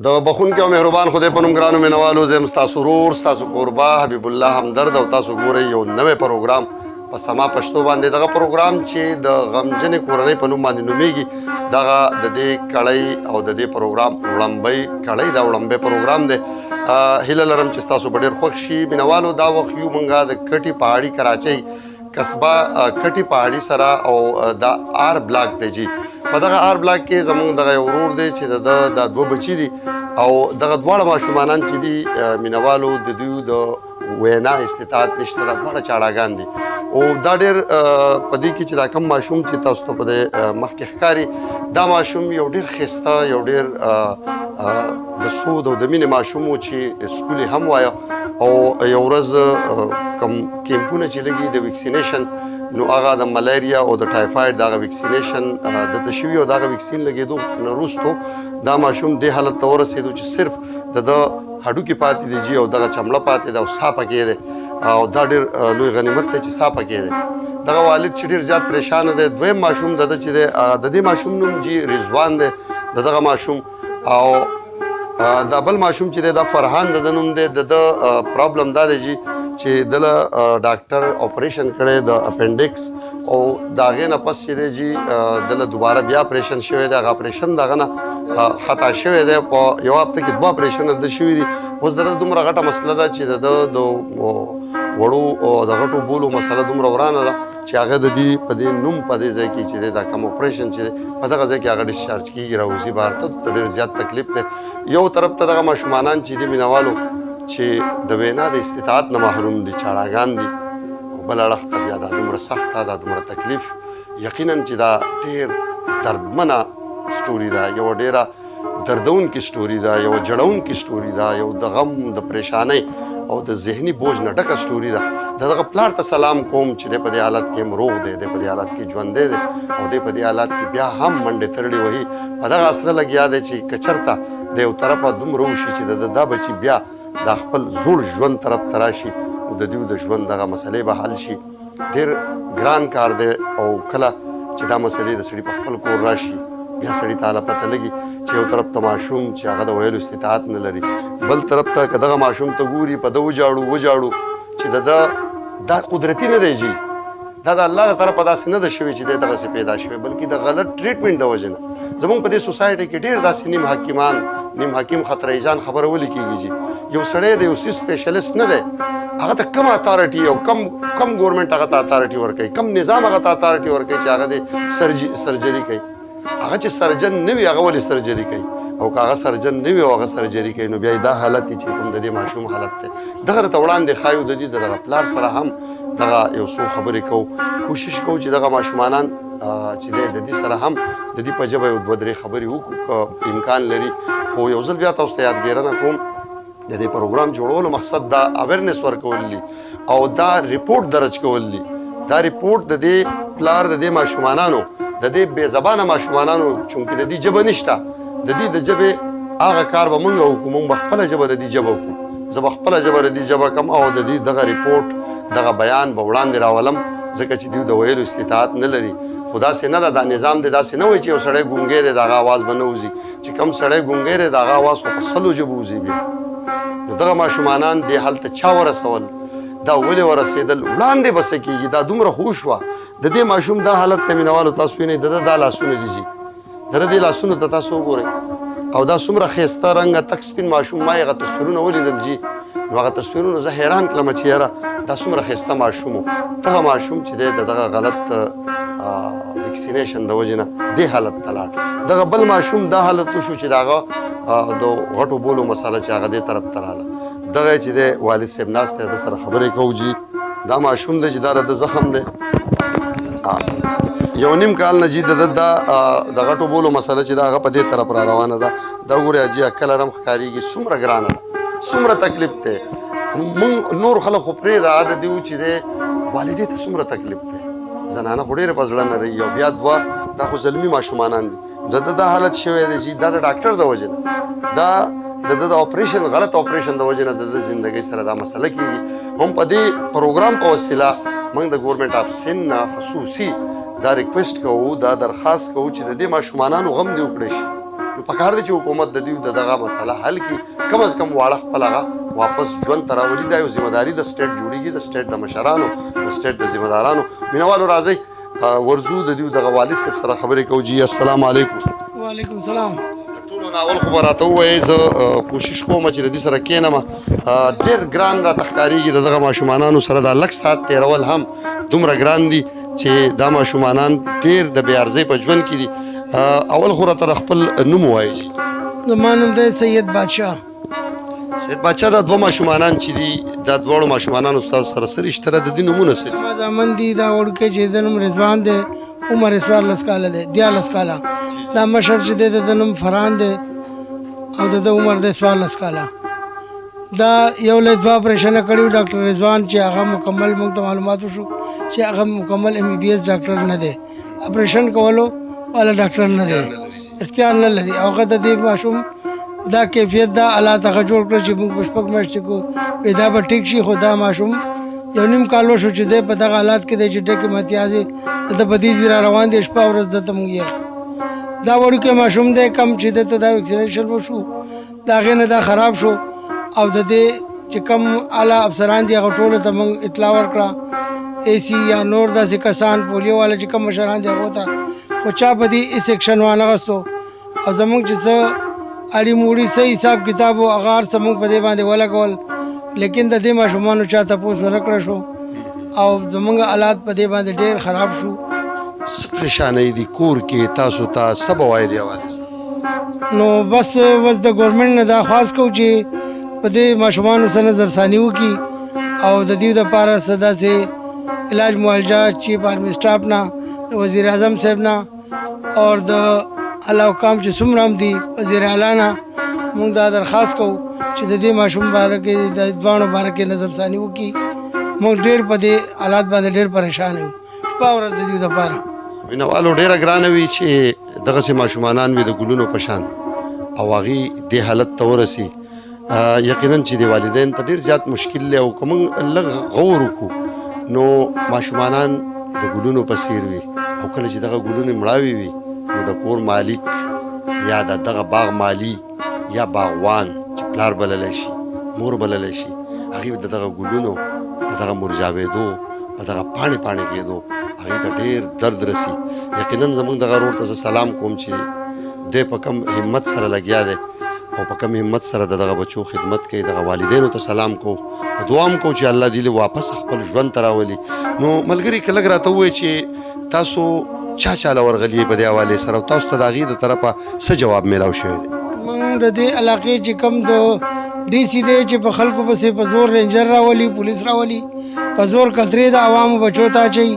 د بخونکي او مهربان خدای په نوم ګرانو مینوالو زه یم ستاسو ورور ستاسو کوربه حبیب الله همدرد او تاسو ګورئ یو نوی پروګرام په سما پښتو باندې. دغه پروګرام چې د غمجنې کورنۍ په نوم باندې نومیږي دغه د دې کړۍ او د دې پروګرام وړاندوی کړۍ دا وړاندوی پروګرام دی. هیله لرم چې ستاسو به ډېر خوښ شي مینوالو. دا وخت یو موږ د کټي پهاړي کراچۍ قصبه کټي پهاړي سره او دا آر بلاک دی جی. په دغه آر بلاک کې زموږ دغه یو ورور دی چې د دوه بچي دي او دغه دواړه ماشومانان چې دي مینوالو د دوی د وینا استطاعت نشته، دا دواړه چاړاګان دي او دا ډېر په دې کې چې دا کم ماشوم چې تاسو ته په دې مخکې ښکاري دا ماشوم یو ډېر ښایسته یو ډېر د سود او د مینې ماشوم و چې سکول یې هم وایه او یو ورځ کوم کیمپونه چې لګي د ویکسینیشن نو هغه د ملیریا او د ټایفاید دغه ویکسینیشن دلته شوي او دغه ویکسین لګېدو نه وروستو دا ماشوم دې حالت ته ورسېدو چې صرف د هډوکي پاتې دی جي او دغه چمړه پاتې ده او ساه پکې دی او دا ډېر لوی غنیمت دی چې ساه پکې دی. دغه والد چې ډېر زیات پریشانه دی. دویم ماشوم د ده چې دی د دې ماشوم نوم جي رضوان دی د دغه ماشوم او دا بل ماشوم چې دی دا فرحان د ده نوم دی. د ده پرابلم دا دی جي چې دله ډاکټر اپریشن کړی د اپنډکس او د هغې نه پس چې دی جي دله دوباره بیا اپریشن شوی دی. هغه اپریشن د هغه نه خطا شوی دی. په یو هفته کې 2 اپریشنه د شوي دي. اوس د ده دومره غټه مسله ده چې د ده د وړو د غټو بولو مسله دومره ورانه ده چې هغه د دې په دې نوم په دې ځای کې چې دی دا کم اپریشن چې دی په دغه ځای کې هغه ډسچارج کېږي راوځي بهر ته. ډېر زیات تکلیف دی. یو طرف ته دغه ماشومانان چې دي مینوالو چې د وینا د استطاعت نه محروم دي چاړاګان دي او بل اړخ ته بیا دا دومره سخته دا دومره تکلیف یقینا چې دا ډېر دردمنه سټوري ده یو ډېره دردونکې سټوري ده یو جړونکې سټوري ده یو د غم د پریشانۍ او د ذهني بوج نه ډکه سټوري ده. د دغه پلار ته سلام کوم چې دی په دې حالت کې روغ دی دی په دې حالت کې ژوندی دی او دی په دې حالت کې بیا هم منډې ترړې وهي په دغه اسره لګیا دی چې که چېرته د یو طرفه دومره وشي چې د دا بچي بیا دا خپل زوړ ژوند طرف ته راشي د دوی د ژوند دغه مسلې به حل شي. ډېر ګران کار دی او کله چې دا مسلې د سړي په خپل کور راشي بیا سړي ته هله پته لګي چې یو طرف ته ماشوم چې هغه د ویلو استطاعت نه لري، بل طرف ته که دغه ماشوم ته ګوري په ده وجاړو چې د ده دا قدرتي نه دی جي دا د الله له طرفه داسې نه ده شوي چې دی دغسې پیدا شوی بلکې د غلط ټریټمنټ د وجې نه. زموږ په دې سوسایټۍ کې ډېر داسې نیم حکیمان نیم حکیم خطره جان خبره ولې کېږي جي یو سړی د یو سی سپیشلیست نه دی هغه ته کم اتارټي او کم ګورمنټ هغه ته اتارټي ورکوي کم نظام هغه ته اتارټي ورکوي چې هغه د سرجري کوي. هغه چې سرجن نه وي هغه ولې سرجري کوي او که هغه سرجن نه وي او هغه سرجري کوي نو بیا دا حالت دی چې کوم د دې ماشوم حالت دی دغه ته وړاندې ښایو د دې د دغه پلار سره هم دغه یو څو خبرې کوو کوشش کوو چې دغه ماشومانان چې دی د دې سره هم د دې په ژبه یو 2-3 خبرې وکړو امکان لري. خو یو ځل بیا تاسو ته یادګیرنه کوم د دې پروګرام جوړولو مقصد دا اویرنس ورکول دي او دا ریپورټ درج کول دي. دا ریپورټ د دې پلار د دې ماشومانانو د دې بې زبانه ماشومانانو چونکې د دې ژبه نشته د دې د ژبې هغه کار به مونږ وکړو مونږ به خپله ژبه د دې ژبه وکړو زه به خپله ژبه د دې ژبه کم او د دې دغه ریپورټ دغه بیان به وړاندې راولم ځکه چې دوی د ویلو استطاعت نه لري. خو داسې نه ده دا نظام دی داسې نه وایي چې یو سړی ګونګی دی د هغه اواز به نه وځي چې کوم سړی ګونګی دی د هغه اواز خو په 100 ژبو وځي بیا. نو دغه ماشومانان دې حال ته چا ورسول دا ولې ورسېدل وړاندې به څه کېږي دا دومره خوش وه د دې ماشوم دا حالت ته مینوالو تاسو وینئ د ده دا لاسونه دي جي د ده دې لاسونو ته تاسو وګورئ او دا څومره ښایسته رنګه تک سپین ماشوم ما هغه تصویرونه ولیدل جي نو هغه تصویرونه زه حیران کړم چې یاره دا څومره ښایسته ماشوم و دغه ماشوم چې دی د دغه غلط ویکسینیشن د وجې نه دې حالت ته لاړ. دغه بل ماشوم دا حالت وشو چې د هغه د غټو بولو مسله چې هغه دې طرف ته راله دغه چې دی والد صاحب ناست دی د سره خبرې کوو جي دا ماشوم دی چې دا د زخم دی 1.5 کال نه جي د غټو بولو مسله چې دا هغه په دې طرف را روانه ده دا ګورې حاجي کله رم ښکارېږي څومره ګرانه ده څومره تکلیف دی. مونږ نور خلک خو پرېږده د دې و چې دی والدې ته څومره تکلیف دی زنانه خو ډېرې په زړه نه رهي او بیا 2 دا خو زلمي ماشومانان دي د ده دا حالت شوی دی جي دا د ډاکټر د وجې نه دا د ده د اپریشن غلط اپریشن د وجې نه د ده زندګۍ سره دا مسله کېږي. هم په دې پروګرام په وسیله موږ د ګورمنټ اف سند نه خصوصي دا ریکویسټ کوو دا درخواست کوو چې د دې ماشومانانو غم دې وکړی شي. نو پکار دی چې حکومت د دې دغه مسله حل کړي، کم از کم واړه خپل هغه واپس ژوند ته راولي. دا یو ذمہداري د سټیټ جوړېږي، د سټیټ د مشرانو، د سټیټ د ذمہدارانو. مینوالو راځئ ورځو د دې دغه والد صاحب سره خبرې کوو. جی السلام علیکم. وعلیکم السلام. ټولو ناول خو به راته ووایې، زه کوشش کوم چې د دې سره کښېنم. ډېر ګران راته ښکارېږي د دغه ماشومانانو سره دا لږ ساعت تېرول هم دومره ګران دي چې دا ماشومانان ډېر د بې ارزۍ په ژوند کې دي. اول خو راته خپل نوم ووایي. زما نوم دی سید بادشاه. سید بادشاه، دا دوه ماشومانان چې دي دا دواړو ماشومانانو ستاسو سره څه رشته ده؟ د دې نومونه څه دي؟ زما زامن دي. دا وړوکی چې د نوم رضوان دی، عمر یې 14 کاله دی، 14 کاله. دا مشر چې دی د نوم فرحان دی او د عمر دی 14 کاله. دا یو له دوه اپریشنه کړي ډاکټر رضوان چې هغه مکمل موږ ته معلومات وشو چې هغه مکمل MBBS ډاکټر نه دی، اپریشن کولو والا ډاکټر نه دی، اختیار نه لري. هغه د دې ماشوم دا کیفیت دا الله ته جوړ کړ چې موږ پښپک میاشتې کو پیدا به ټیک شي. خو دا ماشوم یو نیم کال وشو چې دی په دغه حالات کې دی چې ډکې متیازې د بدیزي را روان دی، شپه ورځ دته موږ یې دا وړوکی ماشوم دی کم چې دته دا ویکسینیشن وشو د هغې نه دا خراب شو او د دې چې کم اعلی افسران دي هغه ټولو ته موږ اطلاع ورکړه، AC یا نور داسې کسان پولیو والا چې کم مشران دي هغو ته، خو چا په دې هېڅ ایکشن وانغستو. او زموږ چې څه اړي موړي څه حساب کتاب و هغه هر څه موږ په دې باندې ولګول، لیکن د دې ماشومانو چا تپوس ونه کړی شو او زموږ حالات په دې باندې ډېر خراب شو. څه پریشانۍ دي کور کې تاسو ته؟ څه به وایې دې حوالې سره؟ نو بس د ګورنمنټ نه دا خواست کوو چې په دې ماشومانو څه نظرثاني وکړي او د دې دپاره څه داسې علاج معالجه چیف آرمي سټاف نه، وزیر اعظم صاحب نه او د اعلی حکام چې څومره هم دي وزیر اعلی نه موږ دا درخواست کوو چې د دې ماشوم باره کې د دواړو باره کې نظرثاني وکړي. موږ ډېر په دې حالات باندې ډېر پریشان یو شپه ورځ د دې دپاره. مینوالو ډېره ګرانه وي چې دغسې ماشومانان وي د ګلونو په شان او هغې دې حالت ته ورسي. یقینا چې د والدین ته ډېر زیات مشکل دی او که موږ لږ غور وکړو نو ماشومانان د ګلونو په څیر وي او کله چې دغه ګلونې مړاوې وي نو د کور مالک یا د دغه باغ مالی یا باغوان چې پلار بللی شي، مور بللی شي، هغې د دغه ګلونو په دغه مرجاوېدو، په دغه پاڼې پاڼې کېدو هغې ته ډېر درد رسي. یقینا زموږ دغه ورور ته زه سلام کوم چې دی په کم همت سره لګیا دی او په کم همت سره د دغه بچو خدمت کوي. دغه والدینو ته سلام کوو او دعا هم کوو چې الله دې واپس خپل ژوند ته راولي. نو ملګري که لږ راته ووایي چې تاسو چا چاله ورغلي په دې حوالې سره او تاسو ته د هغې د طرفه څه جواب میلاو شوی دی؟ موږ د دې علاقې چې کوم د DC دی چې په خلکو پسې په زور رینجر راولي، پولیس راولي، په زور کترې د عوامو بچو ته اچوي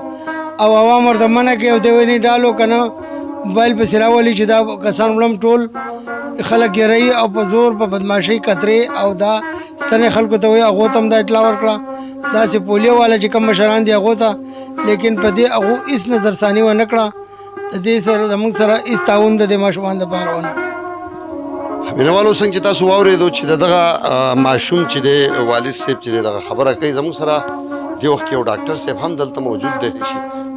او عوام ورته منع کوي او دی وایي نه ډالو که نه موبایل پسې راولي چې دا کسان وړم ټول خلک یې رهي او په زور په بدماشۍ کترې او دا ستنې خلکو ته وایي. هغو ته هم دا اطلاع ورکړه داسې پولیو والا چې کوم مشران دي هغو ته، لیکن په دې هغو هېڅ نظرثاني ونه کړه. د دې سره زموږ سره هېڅ تعاون د دې ماشومان دپاره ونه کړه. مینوالو څنګه چې تاسو واورېدو چې د دغه ماشوم چې دی والد صاحب چې دی دغه خبره کوي، زموږ سره دې وخت کې یو ډاکټر صاحب هم دلته موجود دی.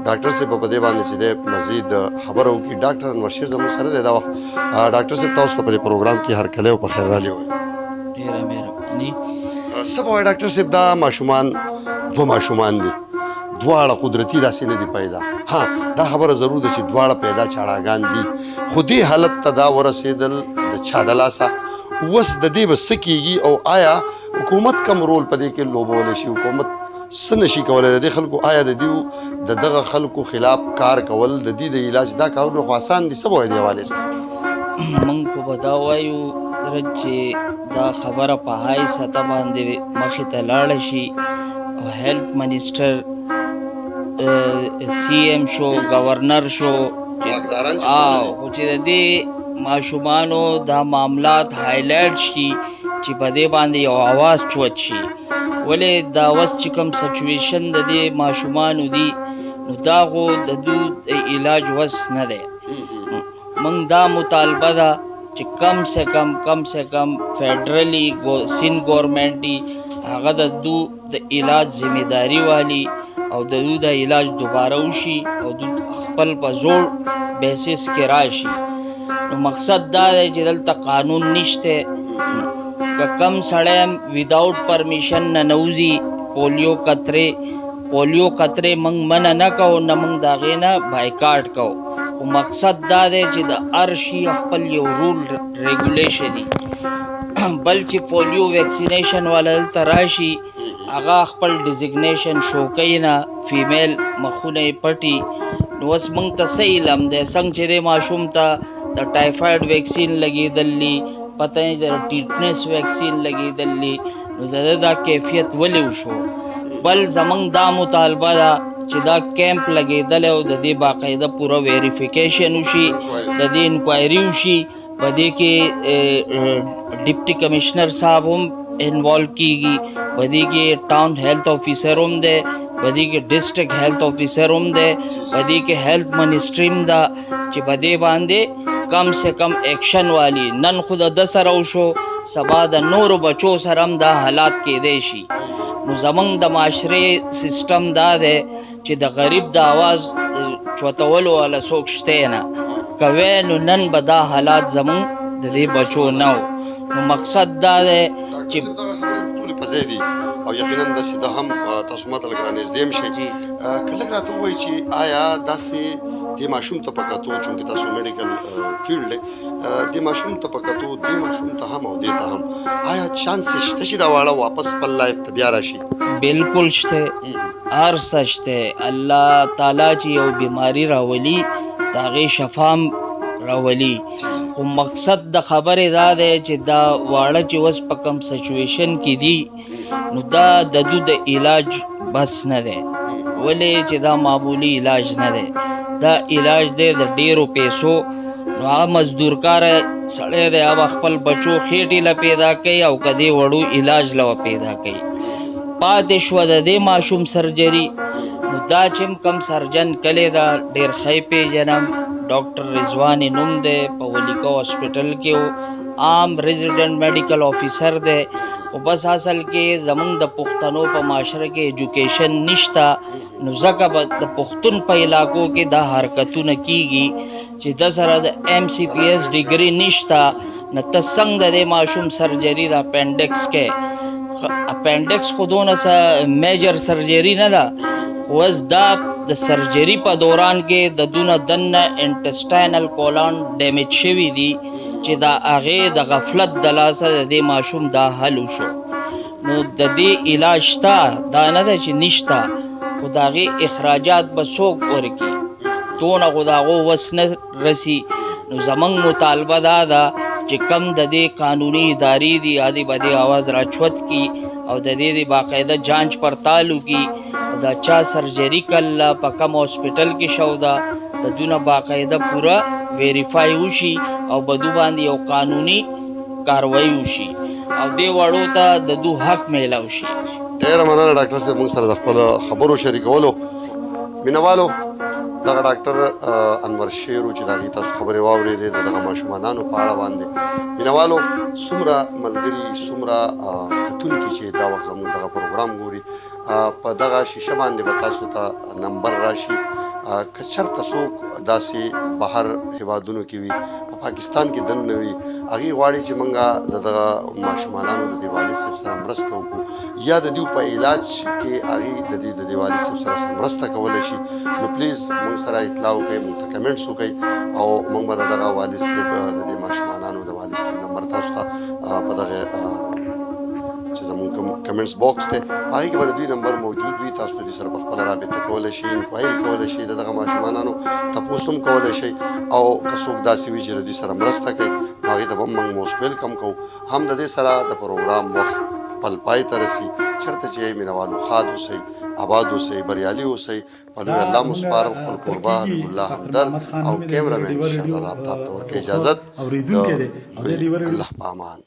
ډاکټر صاحب په دې باندې چې دی مزید خبره وکړي. ډاکټر انور شیر زموږ سره دی دا وخت. ډاکټر صاحب تاسو ته په دې پروګرام کې هرکلی او په خیر راغلی وایي. ډېره مهرباني. څه به وایي ډاکټر صاحب؟ دا ماشومان دوه ماشومان دي، دواړه قدرتي داسې نه دي پیدا. ها دا خبره ضرور ده چې دواړه پیدا چاړاګان دي، خو دې حالت ته دا ورسېدل د چا د لاسه. اوس د دې به څه کېږي او آیا حکومت کم رول په دې کې لوبولی شي؟ حکومت څه نشي کولی د دې خلکو؟ آیا د دغه خلکو خلاف کار کول د دې د علاج دا کارونه خو آسان دي؟ څه به وایي دې حوالې سره؟ موږ خو به دا وایو چې دا خبره په های سطح باندې مخې ته لاړه شي او هیلث منسټر CM شو، گورنر شو، خو چې د دې ماشومانو دا معاملات هایلایټ شي چې په دې باندې یو آواز چوت شي. ولې دا اوس چې کوم سچویشن د دې ماشومانو دي نو دا خو د دوی علاج وس نه دی. موږ دا مطالبه ده چې کم سے کم فیډرلی سین ګورنمنټ هغه د دوی د علاج ذمہ داری والی او د دوی د علاج دوباره وشي او دوی خپل په زور بیسس کې راشي. نو مقصد دا دی چې دلته قانون نشته. که کم سړی وداؤٹ پرمیشن نه نوځي پولیو قطرې موږ منع نه کوو، نه موږ د هغې نه بایکاټ کوو، خو مقصد دا دی چې د هر شي خپل یو رول ریګولیشن وي. بل چې پولیو ویکسینیشن والا دلته راشي هغه خپل ډیزګنیشن شو کوي نه، فیمیل مخونه یې پټي. نو اوس موږ ته څه علم دی؟ څنګه چې دی ماشوم ته د ټایفاید ویکسین لګېدلی، پته یې د ټیټنس ویکسین لګېدلی، نو د ده دا کیفیت ولې وشو؟ بل زمونږ دا مطالبه ده چې دا کیمپ لګېدلی او د دې باقاعده پوره ویریفیکیشن وشي، د دې انکوایري وشي. په دې کې ډپټي کمشنر صاحب هم انوالو کیږي، په دې کې ټاؤن هیلث افیسر هم دی، په دې کې ډسټرکټ هیلث افیسر هم دی، په دې کې هیلث منسټري هم ده چې په دې باندې کم سے کم ایکشن والی. نن خو د سره وشو، سبا د نورو بچو سره هم دا حالات کېدی شي. نو زمونږ د معاشرې سیسټم دا دی چې د غریب د آواز چوتولو والا څوک شته نه، کوی نو نن به دا حالات زمونږ د دې بچو نه و. نو مقصد دا دی چې ټولې په ځای دي او یقینا داسې ده هم تاسو ماته لږ رانږدې هم شئ. که لږ راته ووایئ چې آیا داسې دې ماشوم ته په کتو، چونکې تاسو میډیکل فیلډ دی، دې ماشوم ته په کتو دې ماشوم ته هم او دې ته هم آیا چانس شته چې دا واړه واپس خپل لایف ته بیا راشي؟ بالکل شته، هر څه شته. الله تعالی چې یو بیماری راولي د هغې شفا هم راولي، خو مقصد د خبرې دا دی چې دا واړه چې اوس په کوم سچویشن کې دي نو دا د دو د علاج بس نه دی. ولې چې دا معمولی علاج نه دی، دا علاج دی د ډیرو پیسو. نو هغه مزدورکار سړی دی، هغه خپل بچو خېټې له پیدا کوي او که دې وړو علاج له پیدا کوي. پاتې شوه د دې ماشوم سرجري، نو دا چې کم سرجن کلی دا ډېر ښه پیژنم، ډاکټر رضوان نوم دی، په ولیکه هاسپټل کې عام ریزیډنټ میډیکل آفیسر دی. خو بس اصل کې زمونږ د پښتنو په معاشره کې ایجوکیشن نشته، نو ځکه به د پښتون په علاقو کې دا حرکتونه کیږي چې د سره د MCPS ډیګري نشته، نه ته څنګه د دې ماشوم سرجري د اپینډکس کې. اپینډکس خو دونه څه میجر سرجري نه ده، خو اوس دا د سرجري په دوران کې د دونه دننه انټسټاینل کولان ډیمیج شوي دي چې دا هغې د غفلت د لاسه د دې ماشوم دا حل وشو. نو د دې علاج شته، دا نه ده چې نشته، خو د هغې اخراجات به څوک ورکړي؟ دونه خو د هغو وس نه رسي. نو زمونږ مطالبه دا ده چې کم د دې قانوني ادارې دي هغې به دې اواز راچوت کي او د دې باقاعده جانچ پړتال وکړي، دا چا سرجري کله په کم هاسپټل کې شو ده د دونه باقاعده پوره ویریفای وشي او بدو باندې یو قانوني کاروایی وشي او دې وړو ته د دو حق میلاو شي. ډېره مننه ډاکټر صاحب موږ سره د خپلو خبرو شریکولو. مینوالو، دغه ډاکټر انور شیر و چې د هغې تاسو خبرې واورېدې د دغه ماشومانانو په اړه باندې. مینوالو، څومره ملګري، څومره کتونکي چې دا وخت زموږ دغه پروګرام ګوري، په دغه شیشه باندې به تاسو ته نمبر راشي. که چېرته څوک داسې بهر هېوادونو کې وي، په پاکستان کې دننه وي، هغې غواړي چې موږ د دغه ماشومانانو د دې والد صاحب سره مرسته وکړو یا د دوی په علاج کې هغې د دې د والد صاحب سره مرسته کولی شي، نو پلیز موږ سره اطلاع وکړئ، موږ ته کمنټس وکړئ او موږ به د دغه والد صاحب د دې ماشومانانو د والد صاحب نمبر تاسو ته په دغه چې زموږ کمنټس باکس دی هغې کې به د دوی نمبر موجود وي. تاسو د دوی سره په خپله رابطه کولی شئ، انکوایري کولی شئ، د دغه ماشومانانو تپوس هم کولی شئ او که څوک داسې وي چې د دوی سره مرسته کوي نو هغې ته به هم موږ موسټ ویلکم کوو. هم د دې سره د پروګرام وخت خپل پای ته رسي. چېرته چې مینوالو ښاد اوسئ، آباد اوسئ، بریالي اوسئ. په لوی الله مو سپارم. خپل کوربه حبیب الله همدرد او کیمرامین شهزاد آفتاب ته ورکوي اجازت. د الله په امان.